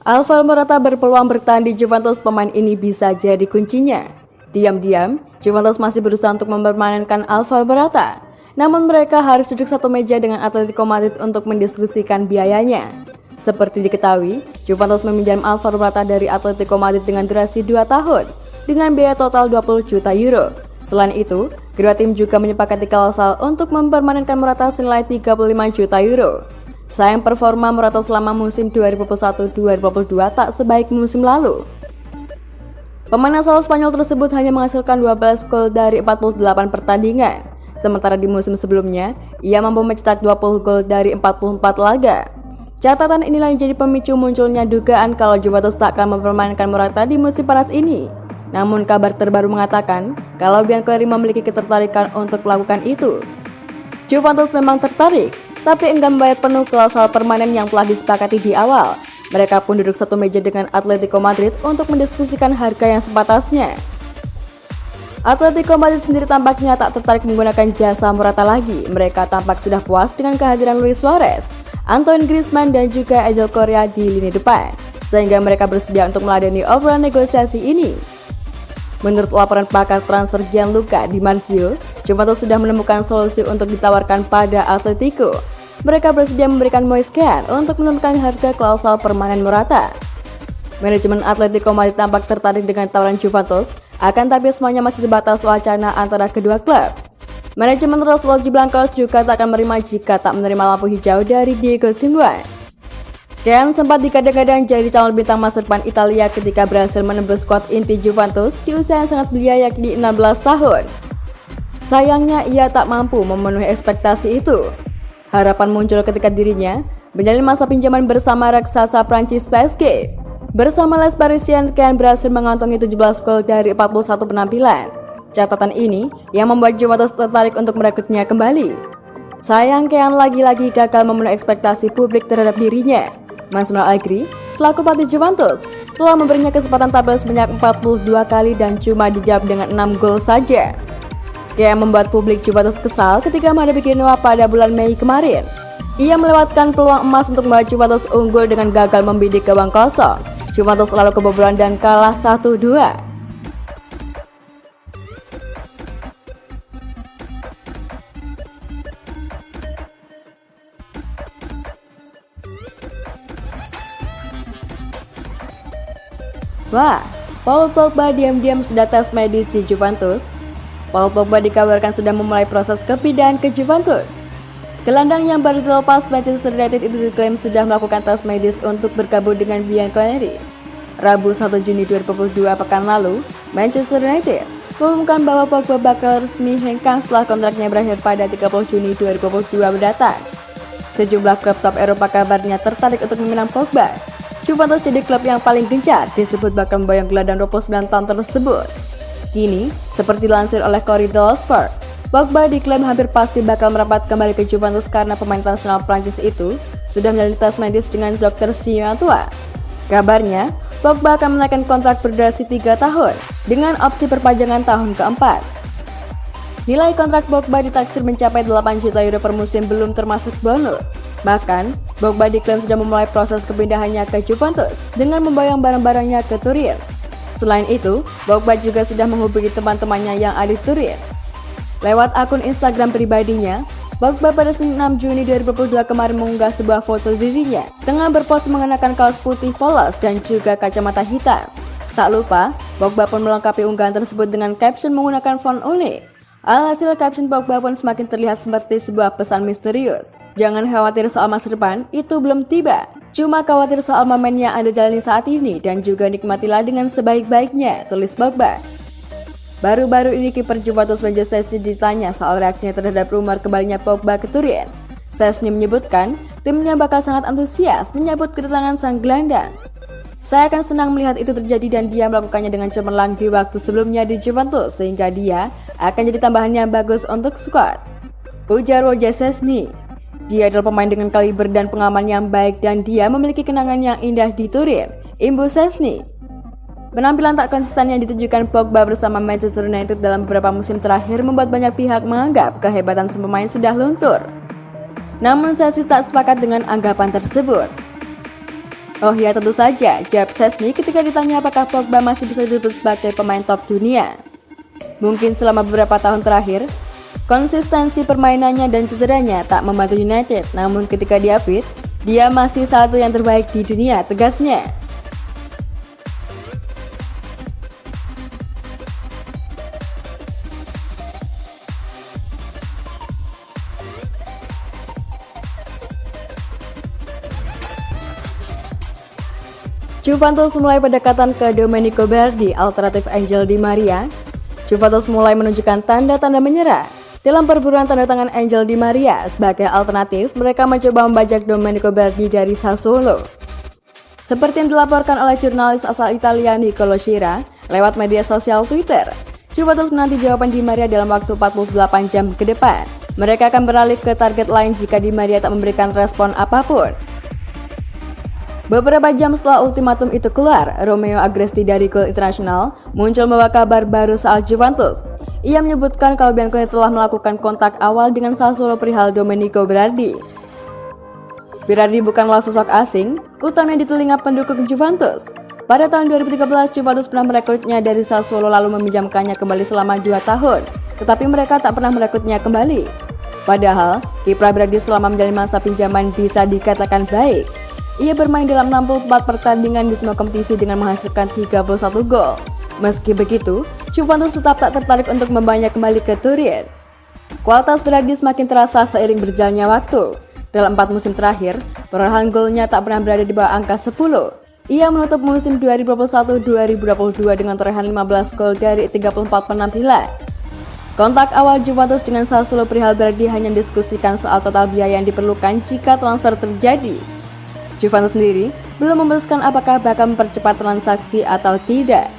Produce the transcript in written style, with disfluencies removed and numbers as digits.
Alvaro Morata berpeluang bertahan di Juventus. Pemain ini bisa jadi kuncinya. Diam-diam, Juventus masih berusaha untuk mempermanenkan Alvaro Morata. Namun mereka harus duduk satu meja dengan Atletico Madrid untuk mendiskusikan biayanya. Seperti diketahui, Juventus meminjam Alvaro Morata dari Atletico Madrid dengan durasi 2 tahun dengan biaya total 20 juta euro. Selain itu, kedua tim juga menyepakati klausul untuk mempermanenkan Morata senilai 35 juta euro. Sayang performa Morata selama musim 2021-2022 tak sebaik musim lalu. Pemain asal Spanyol tersebut hanya menghasilkan 12 gol dari 48 pertandingan. Sementara di musim sebelumnya, ia mampu mencetak 20 gol dari 44 laga. Catatan inilah yang jadi pemicu munculnya dugaan kalau Juventus tak akan mempermainkan Morata di musim panas ini. Namun kabar terbaru mengatakan kalau Bianconeri memiliki ketertarikan untuk melakukan itu. Juventus memang tertarik, tapi enggan membayar penuh klausul permanen yang telah disepakati di awal. Mereka pun duduk satu meja dengan Atletico Madrid untuk mendiskusikan harga yang sepatasnya. Atletico Madrid sendiri tampaknya tak tertarik menggunakan jasa Morata lagi. Mereka tampak sudah puas dengan kehadiran Luis Suarez, Antoine Griezmann dan juga Angel Correa di lini depan, sehingga mereka bersedia untuk meladeni obrolan negosiasi ini. Menurut laporan pakar transfer Gianluca Di Marzio, Juventus sudah menemukan solusi untuk ditawarkan pada Atletico. Mereka bersedia memberikan Moise Kean untuk menentukan harga klausul permanen Morata. Manajemen Atletico Madrid tampak tertarik dengan tawaran Juventus, akan tapi semuanya masih sebatas wacana antara kedua klub. Manajemen Los Blancos juga tak akan menerima jika tak menerima lampu hijau dari Diego Simeone. Kean sempat digadang-gadang jadi calon bintang masa depan Italia ketika berhasil menembus skuad inti Juventus di usia yang sangat belia yakni 16 tahun. Sayangnya ia tak mampu memenuhi ekspektasi itu. Harapan muncul ketika dirinya menjalani masa pinjaman bersama raksasa Prancis PSG. Bersama Les Parisiens, Kean berhasil mengantongi 17 gol dari 41 penampilan. Catatan ini yang membuat Juventus tertarik untuk merekrutnya kembali. Sayang Kean lagi-lagi gagal memenuhi ekspektasi publik terhadap dirinya. Manuel Allegri, selaku pelatih Juventus, telah memberinya kesempatan tampil sebanyak 42 kali dan cuma dijawab dengan 6 gol saja. Kean membuat publik Juventus kesal ketika menghadapi Genoa pada bulan Mei kemarin. Ia melewatkan peluang emas untuk membawa Juventus unggul dengan gagal membidik gawang kosong. Juventus selalu kebobolan dan kalah 1-2. Wah, Paul Pogba diam-diam sudah tes medis di Juventus. Paul Pogba dikabarkan sudah memulai proses kepindahan ke Juventus. Gelandang yang baru dilepas Manchester United itu diklaim sudah melakukan tes medis untuk bergabung dengan Bianconeri. Rabu 1 Juni 2022 pekan lalu, Manchester United mengumumkan bahwa Pogba bakal resmi hengkang setelah kontraknya berakhir pada 30 Juni 2022 mendatang. Sejumlah klub top Eropa kabarnya tertarik untuk meminang Pogba. Juventus jadi klub yang paling gencar, disebut bakal memboyong gelandang 29 tahun tersebut. Kini, seperti dilansir oleh Corridor Sport, Pogba diklaim hampir pasti bakal merapat kembali ke Juventus karena pemain internasional Prancis itu sudah menjalani tes medis dengan Dr. Sio Tua. Kabarnya, Pogba akan menaikkan kontrak berdurasi 3 tahun dengan opsi perpanjangan tahun keempat. Nilai kontrak Pogba ditaksir mencapai 8 juta euro per musim belum termasuk bonus. Bahkan, Pogba diklaim sudah memulai proses kepindahannya ke Juventus dengan memboyong barang-barangnya ke Turin. Selain itu, Pogba juga sudah menghubungi teman-temannya yang ada di Turin. Lewat akun Instagram pribadinya, Pogba pada Senin 6 Juni 2022 kemarin mengunggah sebuah foto dirinya tengah berpose mengenakan kaos putih polos dan juga kacamata hitam. Tak lupa, Pogba pun melengkapi unggahan tersebut dengan caption menggunakan font unik. Alhasil caption Pogba pun semakin terlihat seperti sebuah pesan misterius. Jangan khawatir soal masa depan, itu belum tiba. Cuma khawatir soal momen yang Anda jalani saat ini dan juga nikmatilah dengan sebaik-baiknya, tulis Pogba. Baru-baru ini kiper Juventus Manchester City ditanya soal reaksinya terhadap rumor kembalinya Pogba ke Turin. Szczęsny menyebutkan timnya bakal sangat antusias menyambut kedatangan sang gelandang. Saya akan senang melihat itu terjadi dan dia melakukannya dengan cemerlang di waktu sebelumnya di Juventus sehingga dia akan jadi tambahan yang bagus untuk skuad, ujar Wojciech Szczęsny. Dia adalah pemain dengan kaliber dan pengalaman yang baik dan dia memiliki kenangan yang indah di Turin, imbuh Szczęsny. Penampilan tak konsisten yang ditunjukkan Pogba bersama Manchester United dalam beberapa musim terakhir membuat banyak pihak menganggap kehebatan sang pemain sudah luntur. Namun Chelsea tak sepakat dengan anggapan tersebut. Oh ya, tentu saja, jawab Szczęsny ketika ditanya apakah Pogba masih bisa disebut sebagai pemain top dunia. Mungkin selama beberapa tahun terakhir, konsistensi permainannya dan cederanya tak membantu United, namun ketika dia fit, dia masih satu yang terbaik di dunia, tegasnya. Juventus mulai pendekatan ke Domenico Berardi, alternatif Angel Di Maria. Juventus mulai menunjukkan tanda-tanda menyerah. Dalam perburuan tanda tangan Angel Di Maria sebagai alternatif, mereka mencoba membajak Domenico Berardi dari Sassuolo. Seperti yang dilaporkan oleh jurnalis asal Italia Nicolo Schira lewat media sosial Twitter, Juventus menanti jawaban Di Maria dalam waktu 48 jam ke depan. Mereka akan beralih ke target lain jika Di Maria tak memberikan respon apapun. Beberapa jam setelah ultimatum itu keluar, Romeo Agresti dari Goal International muncul membawa kabar baru soal Juventus. Ia menyebutkan kalau Bianconeri telah melakukan kontak awal dengan Sassuolo perihal Domenico Berardi. Berardi bukanlah sosok asing, utamanya di telinga pendukung Juventus. Pada tahun 2013, Juventus pernah merekrutnya dari Sassuolo lalu meminjamkannya kembali selama 2 tahun, tetapi mereka tak pernah merekrutnya kembali. Padahal, kiprah Berardi selama menjalani masa pinjaman bisa dikatakan baik. Ia bermain dalam 64 pertandingan di semua kompetisi dengan menghasilkan 31 gol. Meski begitu, Juventus tetap tak tertarik untuk membawanya kembali ke Turin. Kualitas Berardi semakin terasa seiring berjalannya waktu. Dalam 4 musim terakhir, perolehan golnya tak pernah berada di bawah angka 10. Ia menutup musim 2021-2022 dengan torehan 15 gol dari 34 penampilan. Kontak awal Juventus dengan Sassuolo perihal Berardi hanya mendiskusikan soal total biaya yang diperlukan jika transfer terjadi. Juventus sendiri belum memutuskan apakah bakal mempercepat transaksi atau tidak.